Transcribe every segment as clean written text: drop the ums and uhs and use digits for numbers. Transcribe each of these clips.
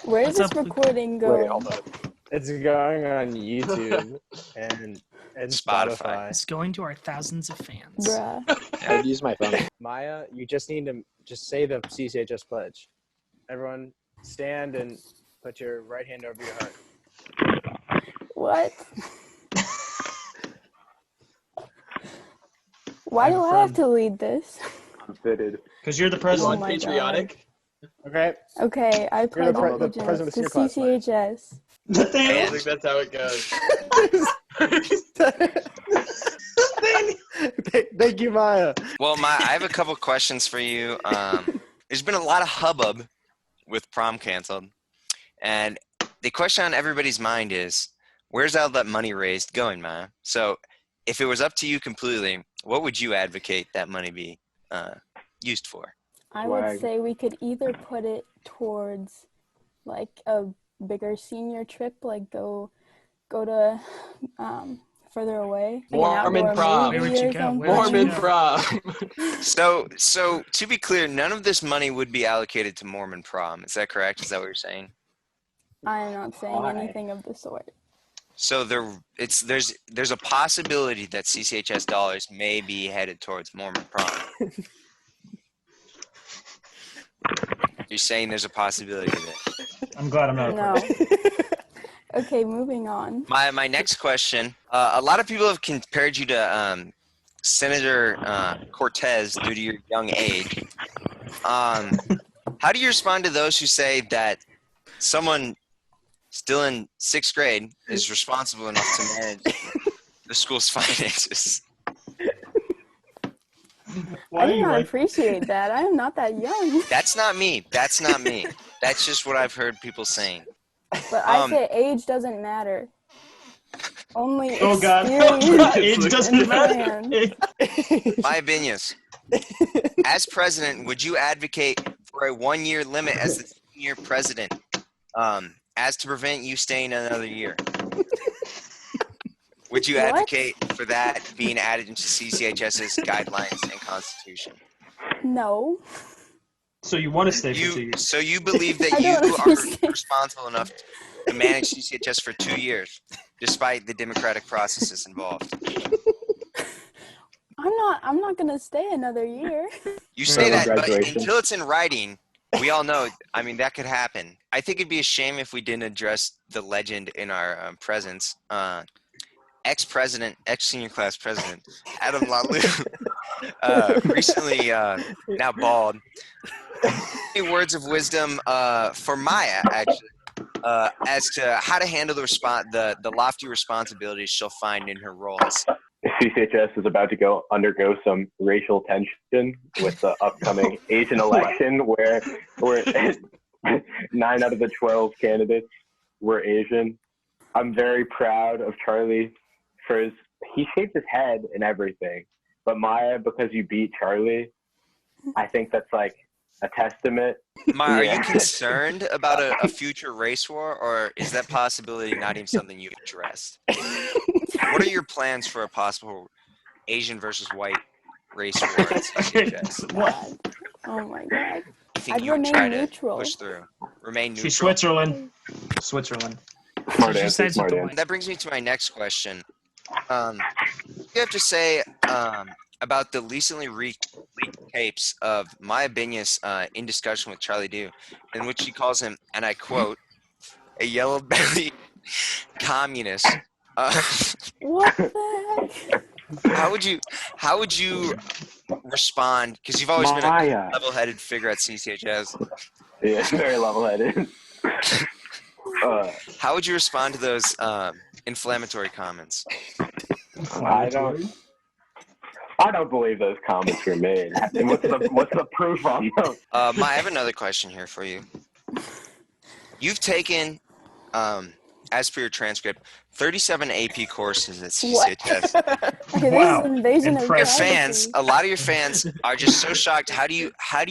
Where is this recording going? Wait, hold on. It's going on YouTube and Spotify. It's going to our thousands of fans. Bruh. I'd use my phone. Maya, you just need to just say the CCHS pledge. Everyone stand and put your right hand over your heart. What? Why do I have to lead this? I'm fitted. Because you're the president. Oh my Patriotic. Okay. Okay, I pledge allegiance to CCHS. I think that's how it goes. Thank you, Maya. Well, I have a couple questions for you. There's been a lot of hubbub with prom canceled, and the question on everybody's mind is, where's all that money raised going, Maya? So, if it was up to you completely, what would you advocate that money be used for? I would say we could either put it towards like a bigger senior trip, like go to further away. Mormon prom. Where would you go? Mormon prom. So to be clear, none of this money would be allocated to Mormon prom. Is that correct? Is that what you're saying? I am not saying anything of the sort. So there's a possibility that CCHS dollars may be headed towards Mormon prom. You're saying there's a possibility of it. I'm glad I'm not a No. person. Okay, moving on. My next question, a lot of people have compared you to Senator Cortez due to your young age. How do you respond to those who say that someone still in 6th grade is responsible enough to manage the school's finances? I do not appreciate that. I am not that young. That's not me. That's not me. That's just what I've heard people saying. But I say age doesn't matter. Only Oh God, experience age doesn't and matter. plan. My Benyas, as president, would you advocate for a 1-year limit as the senior president, as to prevent you staying another year? Would you advocate for that being added into CCHS's guidelines and constitution? No. So you want to stay for 2 years? So you believe that I you don't are understand. responsible enough to manage CCHS for 2 years, despite the democratic processes involved? I'm not gonna stay another year. You say that, but until it's in writing, we all know, I mean, that could happen. I think it'd be a shame if we didn't address the legend in our presence. Ex-senior class president, Adam Lahlou, recently, now bald. Any words of wisdom for Maya, actually, as to how to handle the lofty responsibilities she'll find in her role as CCHS is about to undergo some racial tension with the upcoming Asian election where 9 out of the 12 candidates were Asian. I'm very proud of Charlie for he shaped his head and everything. But Maya, because you beat Charlie, I think that's like a testament. Maya, are you concerned about a future race war, or is that possibility not even something you've addressed? What are your plans for a possible Asian versus white race war at CCHS? What? Oh my God. I think I'd you would remain try neutral. to push through. Remain neutral. She's Switzerland. Smart answer, smart answer. That brings me to my next question. What do you have to say about the recently leaked tapes of Maya Benyas in discussion with Charlie Dew, in which she calls him, and I quote, a yellow-bellied communist? What the heck? How would you respond? Because you've always been a level-headed figure at CCHS. Yeah, very level-headed. How would you respond to those inflammatory comments? I don't believe those comments were made. What's the proof on those? I have another question here for you. You've taken, as per your transcript, 37 AP courses at CCHS. Okay, Wow. this is invasion of Your privacy. fans, a lot of your fans are just so shocked. How do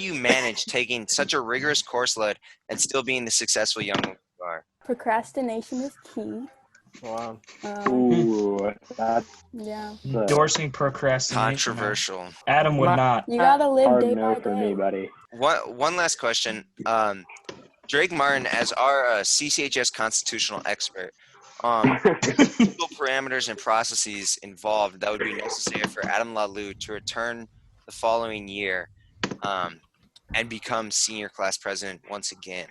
you manage taking such a rigorous course load and still being the successful young woman you are? Procrastination is key. Wow. Ooh, that's Yeah. Endorsing procrastination. Controversial. Adam would not. You gotta live hard day by no for me, day. buddy. One last question. Drake Martin, as our CCHS constitutional expert, legal parameters and processes involved that would be necessary for Adam Lahlou to return the following year and become senior class president once again?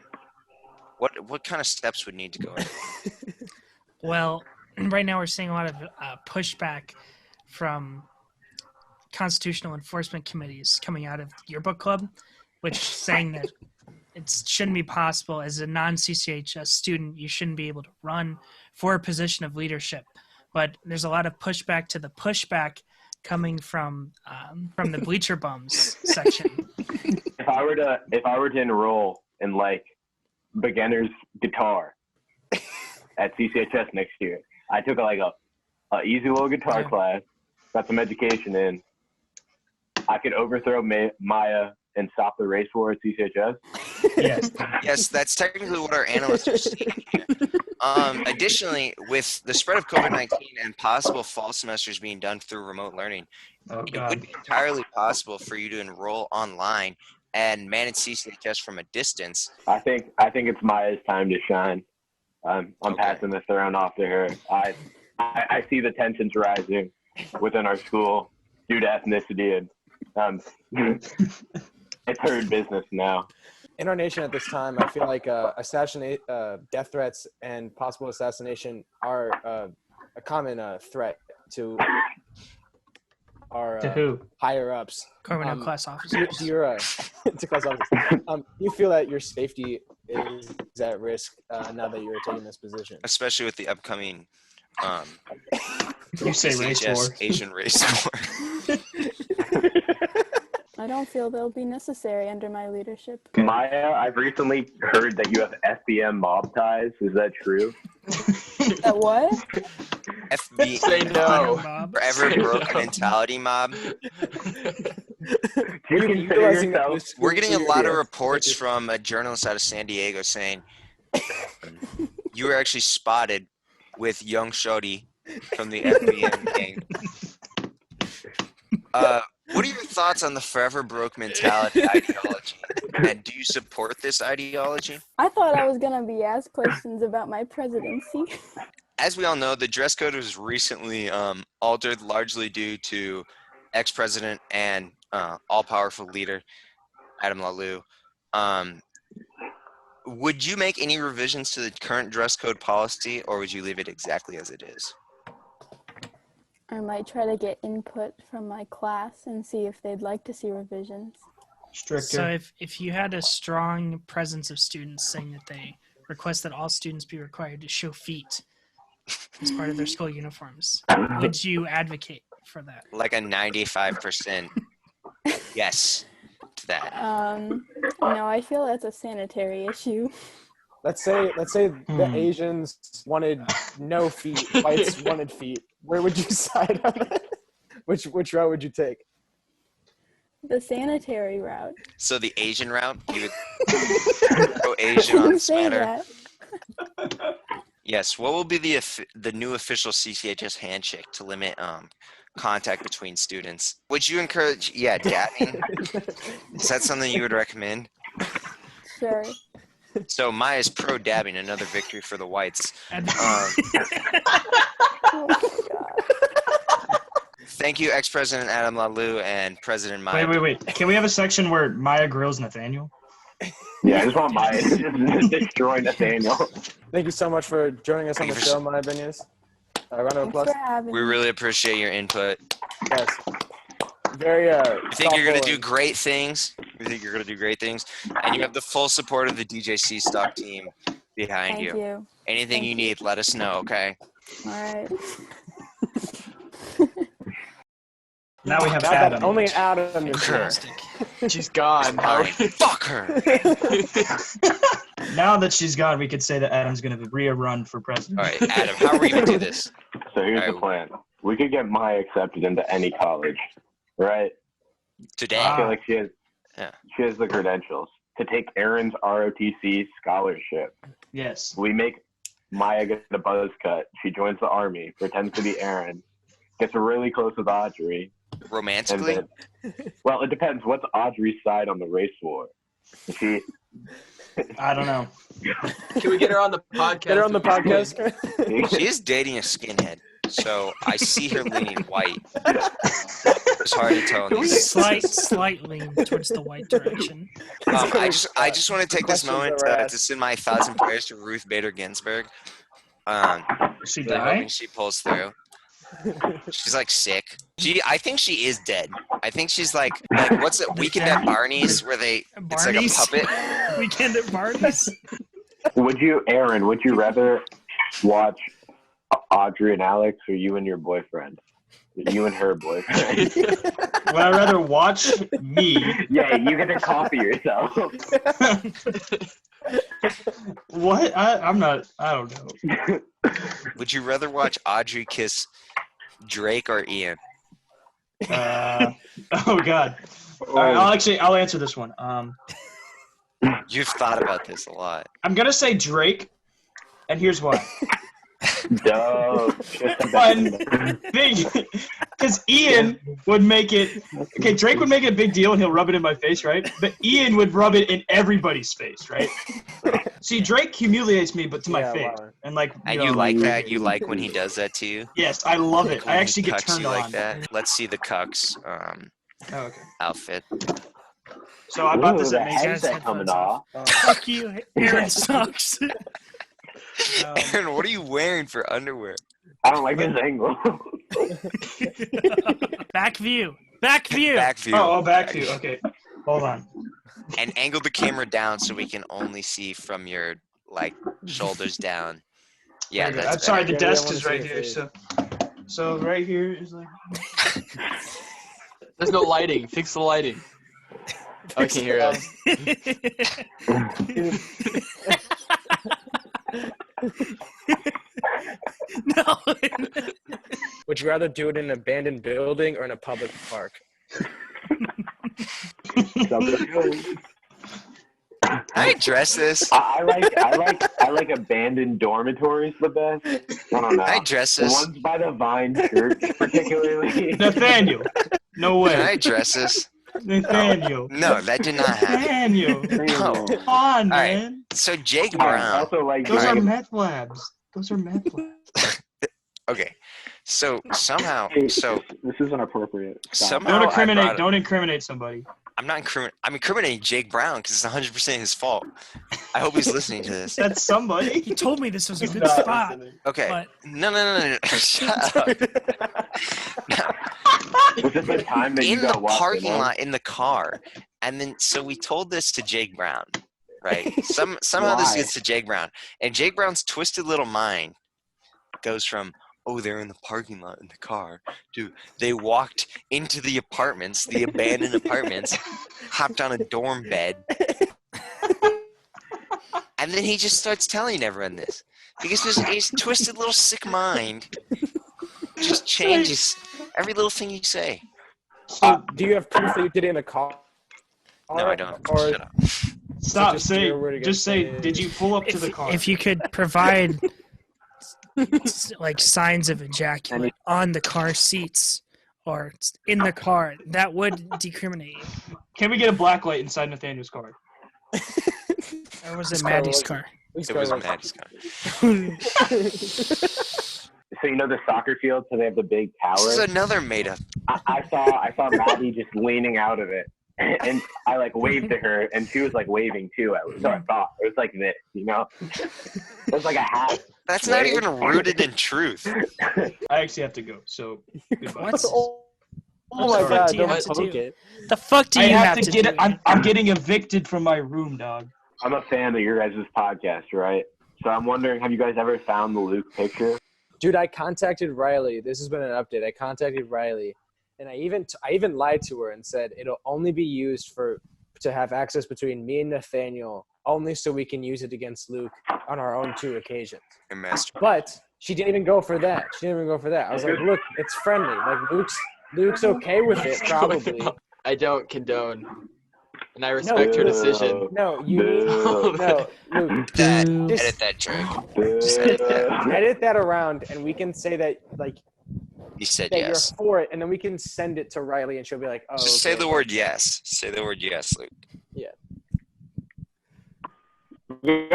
What kind of steps would need to go in? Well, right now we're seeing a lot of pushback from constitutional enforcement committees coming out of the Yearbook Club, which is saying that it shouldn't be possible as a non-CCHS student, you shouldn't be able to run for a position of leadership. But there's a lot of pushback to the pushback coming from the bleacher bums section. If I were to enroll in like beginner's guitar at CCHS next year, I took like a easy little guitar class, got some education in. I could overthrow Maya and stop the race war at CCHS. Yes, that's technically what our analysts are saying. Additionally, with the spread of COVID-19 and possible fall semesters being done through remote learning, it would be entirely possible for you to enroll online and manage CCHS from a distance. I think it's Maya's time to shine. I'm passing the throne off to her. I see the tensions rising within our school due to ethnicity, and it's her business now. In our nation at this time, I feel like death threats and possible assassination are a common threat to our higher ups. Government class officers. To class officers. You feel that your safety is at risk now that you're taking this position, especially with the upcoming you say race war. Asian race war. I don't feel they'll be necessary under my leadership. Maya, I've recently heard that you have FBM mob ties. Is that true? That what? FB. Say no. Forever broke mentality mob. We're getting a lot of reports from a journalist out of San Diego saying you were actually spotted with young Shodi from the FBM gang. What are your thoughts on the forever broke mentality ideology? And do you support this ideology? I thought I was going to be asked questions about my presidency. As we all know, the dress code was recently altered largely due to ex-president and all-powerful leader, Adam Lahlou. Would you make any revisions to the current dress code policy, or would you leave it exactly as it is? I might try to get input from my class and see if they'd like to see revisions. Stricter. So if you had a strong presence of students saying that they request that all students be required to show feet as part of their school uniforms, would you advocate for that? Like a 95% yes to that. No, I feel that's a sanitary issue. Let's say the Asians wanted no feet, whites wanted feet. Where would you side on that? Which route would you take? The sanitary route. So the Asian route, you would go Asian on the sweater. Yes. What will be the new official CCHS handshake to limit contact between students? Would you encourage? Yeah, dabbing. Is that something you would recommend? Sure. So Maya's pro dabbing, another victory for the whites. Oh my God. Thank you, ex-President Adam Lahlou and President Maya. Wait. Can we have a section where Maya grills Nathaniel? Yeah, I just want Maya to just destroy Nathaniel. Thank you so much for joining us on the show, Maya Benyas. Round of applause. Thanks for having We me. really appreciate your input. Yes. Very. You think you're going to do thoughtful great things? You think you're going to do great things? And you have the full support of the DJCstok team behind Thank you. Anything Thank you you. need, let us know, okay? All right. Now we have Now that Adam. only Adam is here. Fantastic. She's gone. Fine. Fuck her. Now that she's gone, we could say that Adam's going to be run for president. All right, Adam, how are we going to do this? So here's the Alright. plan. We could get Maya accepted into any college, right? Today. I feel like she has the credentials to take Aaron's ROTC scholarship. Yes. We make Maya get the buzz cut. She joins the army, pretends to be Aaron, gets really close with Audrey. Romantically? Well, it depends. What's Audrey's side on the race war? Is I don't know. Can we get her on the podcast? Get her on the podcast. She is dating a skinhead, so I see her leaning white. It's hard to tell. In these Slight lean towards the white direction. I just want to take this Questions moment that were to asked. send my thoughts and prayers to Ruth Bader Ginsburg. She Really hoping died? she pulls through. She's like sick. I think she is dead. I think she's like what's it? Weekend at Barney's where it's like a Barney's? puppet. Weekend at Barney's. Aaron, would you rather watch Audrey and Alex or you and your boyfriend? You and her boyfriend. Would I rather watch me? Yeah, you get to copy yourself. What? I don't know. Would you rather watch Audrey kiss Drake or Ian? Oh God. All right, I'll answer this one. You've thought about this a lot. I'm gonna say Drake, and here's why. Dope. One thing, because Ian would make it. Okay, Drake would make it a big deal, and he'll rub it in my face, right? But Ian would rub it in everybody's face, right? See, Drake humiliates me, but to my Yeah, face, wow. and like. And know, you like that? You like when he does that to you? Yes, I love it. I When actually he get cucks turned you on. like that. Let's see the cucks Oh, okay. outfit. So I bought this the at Macy's. headset coming off. Fuck you, Aaron sucks. Aaron, what are you wearing for underwear? I don't like this angle. Back view. Back view. Back view. Oh, back to you. Okay, hold on. And angle the camera down so we can only see from your shoulders down. Yeah, There you go. that's I'm sorry, better. the Yeah, we desk don't is wanna right see here. your So right here is like. There's no lighting. Fix the lighting. Okay, here it is. No. Would you rather do it in an abandoned building or in a public park? Can I address this? I like abandoned dormitories the best. I don't know. Can I address The this? ones by the Vine Church, particularly. Nathaniel. No Can I way. address this? Nathaniel. No, that did not happen. Nathaniel. No. Come on, right. man. So Jake I Brown. also like Those are Alright. meth labs. Those are meth labs. Okay. So somehow, this is inappropriate. Stop. somehow Don't incriminate somebody. I'm not I'm incriminating Jake Brown because it's 100% his fault. I hope he's listening to this. That's somebody. He told me this was a good Not spot. Okay. But No. Shut up. Was this the time that you In the got walked parking in on? lot, in the car, and then so we told this to Jake Brown, right? Somehow this Why? gets to Jake Brown, and Jake Brown's twisted little mind goes from, oh, they're in the parking lot in the car, to they walked into the apartments, the abandoned apartments, hopped on a dorm bed, and then he just starts telling everyone this because his twisted little sick mind just changes every little thing you say. So, do you have proof that you did it in a car? No, I don't. Or Shut up. Stop. just Say. your word against Just say. it. Did you pull up to the car? if you could provide like signs of ejaculate on the car seats or in the car, that would decriminate you. Can we get a black light inside Nathaniel's car? Or was This it car Maddie's was- car? It was Maddie's car. So you know the soccer field, so they have the big tower. This is another made up. I saw Maddie just leaning out of it, and I waved to her, and she was waving too. So I thought it was like this, you know. It was like a hat. That's not even rooted in truth. I actually have to go. So goodbye. What? Oh I'm my sorry. god, Do you don't have to poke do? it. The fuck do I you have to get do? it. I'm getting evicted from my room, dog. I'm a fan of your guys' podcast, right? So I'm wondering, have you guys ever found the Luke picture? Dude, I contacted Riley. This has been an update. I contacted Riley, and I even lied to her and said it'll only be used to have access between me and Nathaniel, only so we can use it against Luke on our own 2 occasions. And master. But she didn't even go for that. I was like, look, it's friendly. Luke's okay with it, probably. I don't condone, and I respect her decision. No, Luke. Edit that trick. Just edit that. Edit that around, and we can say that You said that yes. you're for it, and then we can send it to Riley, and she'll be like, "Oh." Just say the word yes. Say the word yes, Luke. Luke,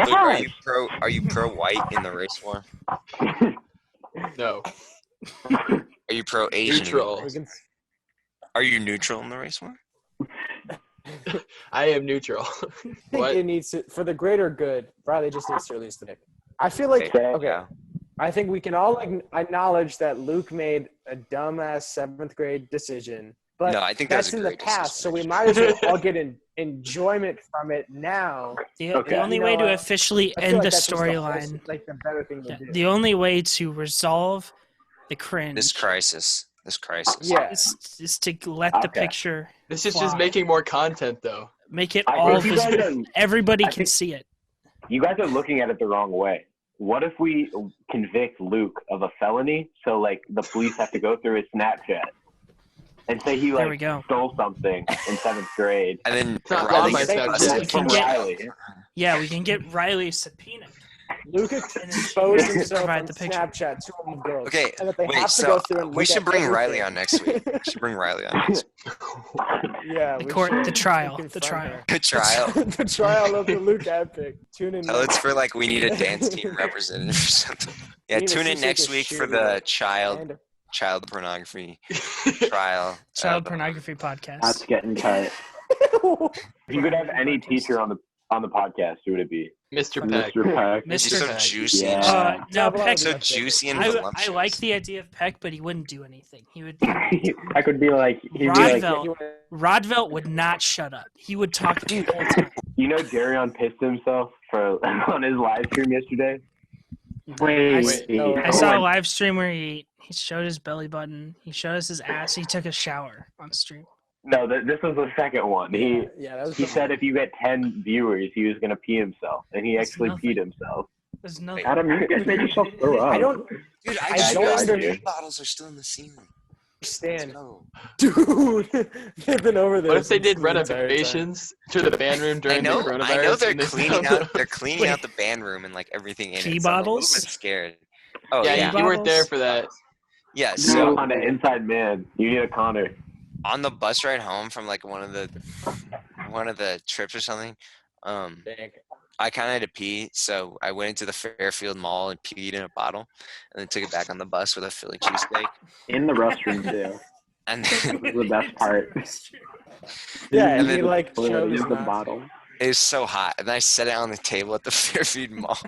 are you pro white in the race war? No. Are you pro Asian? Neutral. Are you neutral in the race war? I am neutral. I think What? it needs to, for the greater good, Riley just needs to release the nick. I feel like, okay, I think we can all acknowledge that Luke made a dumbass 7th grade decision, but No, I think that's a in the great past, decision, so we might as well all get enjoyment from it now. The only You way know, to officially I feel end like the that's just storyline, like the better thing to do. the only way to resolve the cringe This crisis. Yeah. is to let the picture This is fly. just making more content, though. Make it I all think you guys visible. are- Everybody I can think- see it. You guys are looking at it the wrong way. What if we convict Luke of a felony, so like the police have to go through his Snapchat and say he There we like go. stole something in 7th grade? And then It's not Riley on my gets Snapchat. busted. From get- Riley. Yeah, we can get Riley subpoenaed. Luke And then exposed she himself provide on the picture. Snapchat to all the girls. Okay, and that they wait, have to so go through and we look should at bring Riley everything. on next week. We should bring Riley on next week. Yeah, The we court, should the trial, confront the trial. her. Good trial. The trial of the Luke epic. Tune in. Tell it's for like we need a dance team representative or something. Yeah, We need a tune in next CCHS week for cheerleader the child and child pornography trial. Child pornography podcast. That's getting cut. If you could have any teacher on the podcast, who would it be? Mr. Peck. Mr. Peck. She's Mr. so Peck. juicy. Yeah. And No, Tableau Peck. is so my favorite. juicy and I voluptuous. like the idea of Peck, but he wouldn't do anything. He would. I could be like, he'd be like, Rodvelt, Rodvelt would not shut up. He would talk the whole time. you know, Jerion pissed himself on his live stream yesterday. I saw a live stream where he showed his belly button. He showed us his ass. He took a shower on stream. No, this was the second one. He that was he said if you get 10 viewers, he was gonna pee himself, and he That's actually nothing. peed himself. There's nothing. Adam, you guys made yourself throw up. I don't Dude, I I don't just understand. the bottles are still in the ceiling. understand, No. dude. They've been over there. What if they did since the entire time. renovations to the band room I during the know coronavirus? they're and they cleaning found- out. They're cleaning out the band room and like everything in Pee it. So I'm a bottles? little bit scared. Oh Yeah, yeah. you weren't there for that. Yeah. So So on the inside man, you need a Connor. on the bus ride home from like one of the trips or something, I kind of had to pee, so I went into the Fairfield Mall and peed in a bottle, and then took it back on the bus with a Philly cheesesteak. In the restroom too. And This then is the best part. Yeah, And and he then- like showed his the mouth. bottle. it was so hot, and I set it on the table at the Fairfield Mall,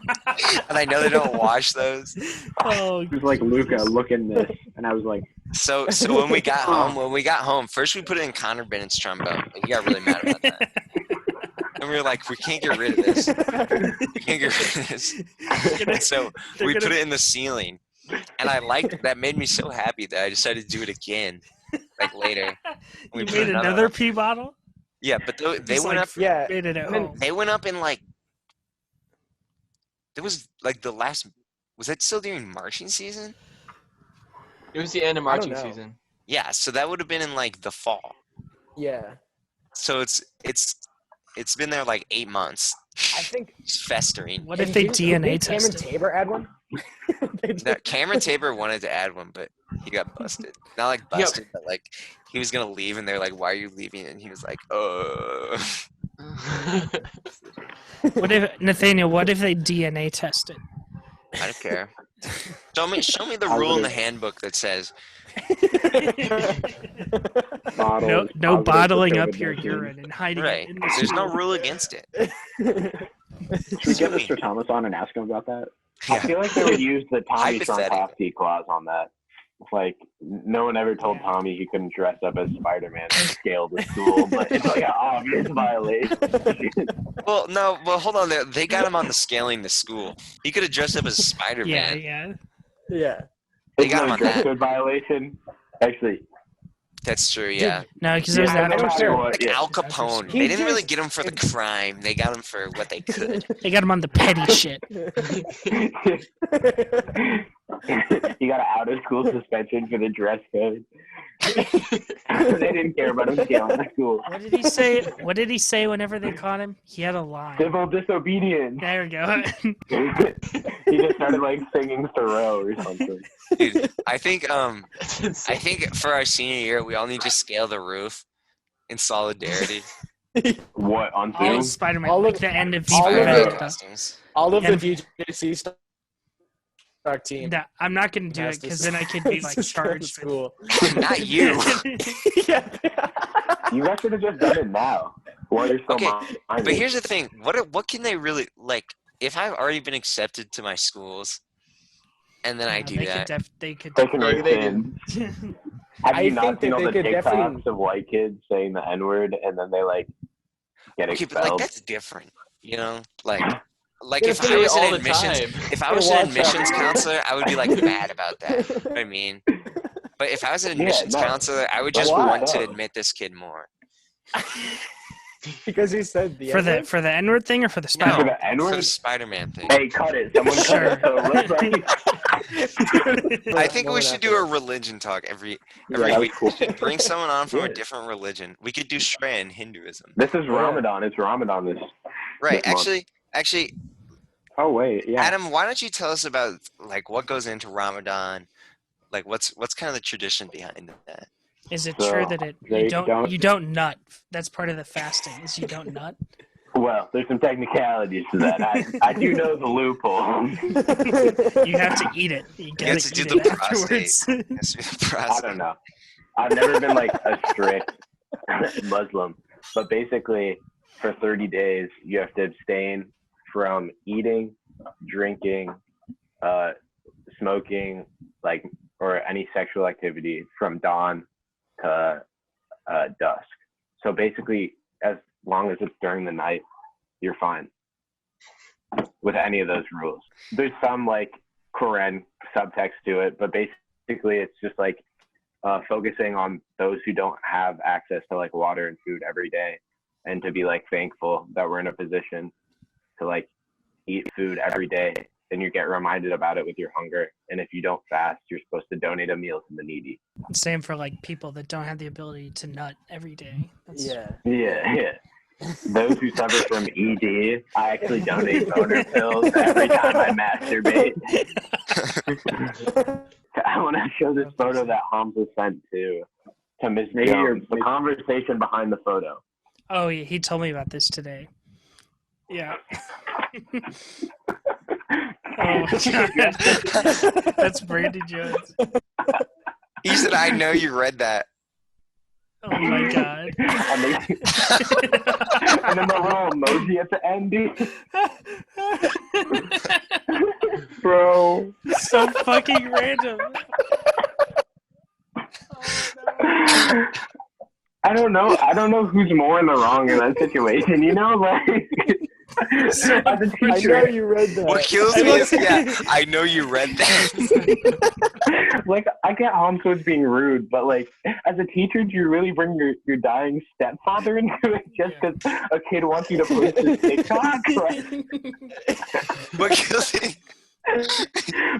and I know they don't wash those. Oh, He was like, Luca, look in this, and I was like, So when we got home, first we put it in Connor Bennett's trombone. And he got really mad about that. And we were like, we can't get rid of this. We can't get rid of this. And so we put it in the ceiling. And that made me so happy that I decided to do it again, like later. you put made another pee bottle? Yeah, but they Just went like up. Yeah, Made it at and then- home. They went up in like. It was like the last. Was that still during marching season? It was the end of I don't marching know. season. Yeah, so that would have been in like the fall. yeah. So it's been there like 8 months. I think. It's festering. What if they DNA Cameron tested? Tabor add one? They No, did. Cameron Tabor wanted to add one, but he got busted. Not like busted, but like he was gonna leave, and they're like, "Why are you leaving?" And he was like, What if Nathaniel? What if they DNA tested? I don't care." Show me the rule in the handbook that says No bottling up your urine and hiding right. it in the There's no stool. rule against it. should we get Mr. Thomas on and ask him about that? I Yeah. feel like they would use the Tommy Hypothetically. Trompowski clause on that. It's like, no one ever told Tommy he couldn't dress up as Spider-Man and scale the school, but it's like an obvious violation. Well, no, hold on. They got him on the scaling the school. He could have dressed up as Yeah, Spider-Man. yeah. Yeah. They Isn't got that him a on dress that. code violation? Actually, That's true. Yeah. No, because there's yeah, that. no matter sure. what, Like yeah. Al Capone. He They didn't really just- get him for the crime. They got him for what they could. They got him on the petty shit. He got an out-of-school suspension for the dress code. They didn't care about him scaling the school. What did he say? What did he say whenever they caught him? He had a line. Civil disobedience. There we go. He just started like singing Thoreau or something. Dude, I think That's insane. for our senior year we all need to scale the roof in solidarity. What on All Zoom? of Spider-Man, All like of- the end of all of Spider-Man the- Spider-Man. costumes. All of Yeah. the DJCstok team. Nah, I'm not gonna do has it to because then I could be has like to start charged with. school. Not you. Yeah. You guys should have just done it now. While you're still Okay, minded. But here's the thing: what can they really like? If I've already been accepted to my schools, and then I do they that, they could. They can Maybe they rescind. do. Have I you not think seen that all they the could TikToks definitely- of white kids saying the N-word and then they like get okay, expelled? but like that's different, you know? Like Yeah, if but I was all an the admissions, time. if I Yeah, was an watch out. admissions counselor, I would be like mad about that. You know what I mean? But if I was an Yeah, admissions no. counselor, I would just Why? want to admit this kid more. Because he said the For the N-word thing or for the For Spider-Man? the For the N-word? Spider-Man thing. Hey, cut it. Someone cut Sure. it. So it looks like... I think we should do a religion talk every Yeah, week. cool. We should bring someone on from a Yeah. different religion. We could do Shreya and Hinduism. This is Ramadan. It's Ramadan this Right. this month. Actually, Oh, wait. Yeah. Adam, why don't you tell us about like what goes into Ramadan? Like what's kind of the tradition behind that? Is it So, true that they you don't nut? That's part of the fasting. Is you don't nut? Well, there's some technicalities to that. I do know the loophole. You have to eat it. You gotta have to do eat the it afterwards. Yes, the I process. don't know. I've never been like a strict Muslim, but basically for 30 days you have to abstain from eating, drinking, smoking, like or any sexual activity from dawn to dusk. So basically, as long as it's during the night, you're fine with any of those rules. There's some like Quran subtext to it, but basically it's just like focusing on those who don't have access to like water and food every day, and to be like thankful that we're in a position to like eat food every day, and you get reminded about it with your hunger. And if you don't fast, you're supposed to donate a meal to the needy. Same for like people that don't have the ability to nut every day. Yeah. Those who suffer from ED, I actually donate boner pills every time I masturbate. I want to show this photo that Hamza sent to Miss Jones. The conversation behind the photo. Oh, yeah, he told me about this today. Yeah. Oh my god. That's Brandy Jones. He said, "I know you read that." Oh my god. And then the little emoji at the end, dude. Bro. So fucking random. I don't know who's more in the wrong in that situation, you know? Like, So as a I know teacher, you read that. What kills me is, I know you read that. like, I get Hamza with being rude, but like, as a teacher, do you really bring your dying stepfather into it just because a kid wants you to post his TikTok? Like, What kills me?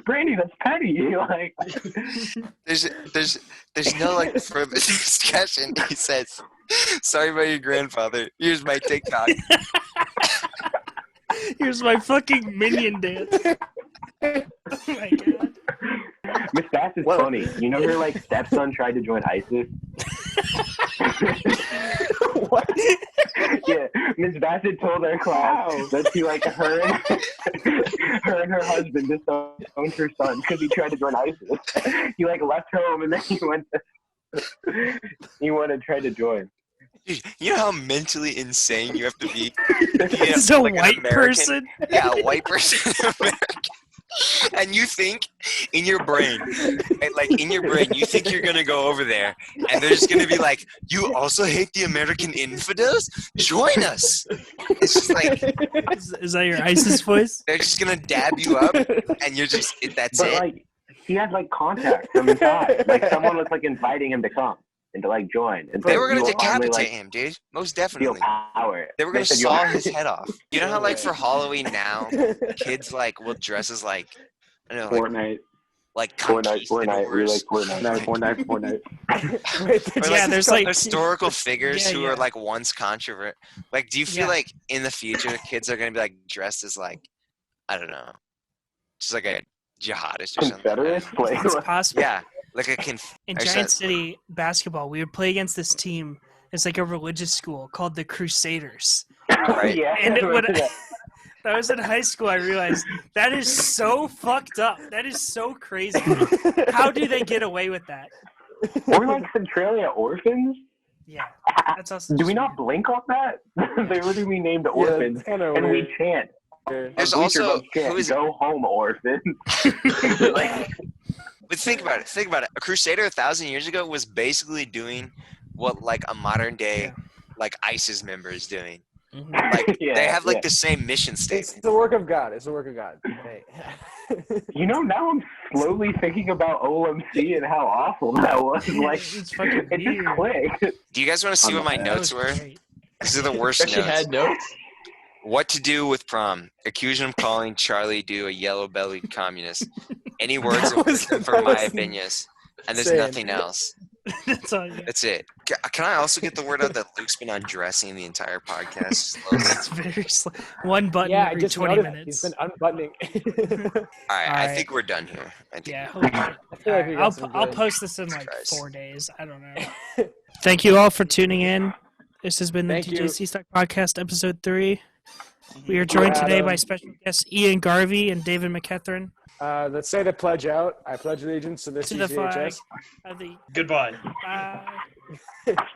Brandy, that's petty. Like, There's no like further discussion. He says, "Sorry about your grandfather. Here's my TikTok." Here's my fucking minion dance. Oh my god. Miss Bass is funny. You know her like stepson tried to join ISIS? What? Yeah, Miss Bassett told our class that she like her and her husband disowned her son because he tried to join ISIS. He like left home and then he went to try to join. Dude, you know how mentally insane you have to be? It's a like an white American? person. Yeah, a white person in America. And you think in your brain, you think you're gonna go over there, and they're just gonna be like, "You also hate the American infidels? Join us!" It's just like Is that your ISIS voice? they're just gonna dab you up, and you're just that's But it. like he had like contact from inside. Like someone was like inviting him to come and to like join. And They so were gonna you will only, decapitate like, him, dude. Most feel definitely. power. They were gonna said saw you'll- his head off. You know how like for Halloween now, kids like will dress as like I don't know, like Fortnite. We like conquistadors. Fortnite. Or, Yeah, there's like historical figures Yeah, who yeah. were like once controversial. Like, do you feel Yeah. like in the future kids are gonna be like dressed as like I don't know, just like a jihadist or something? Confederates? Like, it's possible. Yeah, like a In I Giant said- City basketball, we would play against this team is like a religious school called the Crusaders. Right. Yeah. And it would. I was in high school. I realized that is so fucked up. That is so crazy. How do they get away with that? Or like Centralia Orphans. Yeah, that's also. Do we not blink on that? They literally named orphans, kind of and weird. we chant. There's Our bleachers also don't chant, who is go home, orphans. But think about it. Think about it. A crusader 1,000 years ago was basically doing what like a modern day like ISIS member is doing. Like they have like the same mission It's statement. the work of God. It's the work of God. Hey. You know, now I'm slowly thinking about OMC and how awful that was. Like, It's fucking it just weird. clicked. Do you guys want to see what my That notes was were? great. These are the worst Actually notes. had notes. What to do with prom? Accusing of calling Charlie Do a yellow-bellied communist. Any words of wisdom for Maya Benyas? And there's insane. nothing else. That's all. Yeah. That's it. Can I also get the word out that Luke's been undressing the entire podcast? It's very slow. One button Yeah, I every just 20 noticed minutes. he's been unbuttoning. All right, I right. think we're done here. I think Yeah, holy shit. I feel like we got some I'll good- post this in like Christ. 4 days. I don't know. Thank you all for tuning in. This has been the Thank you. DJCstok podcast, episode 3. We are joined today by special guests Ian Garvey and David McKethrin. Let's say the pledge out. I pledge allegiance to the To the flag CCHS. of the Goodbye.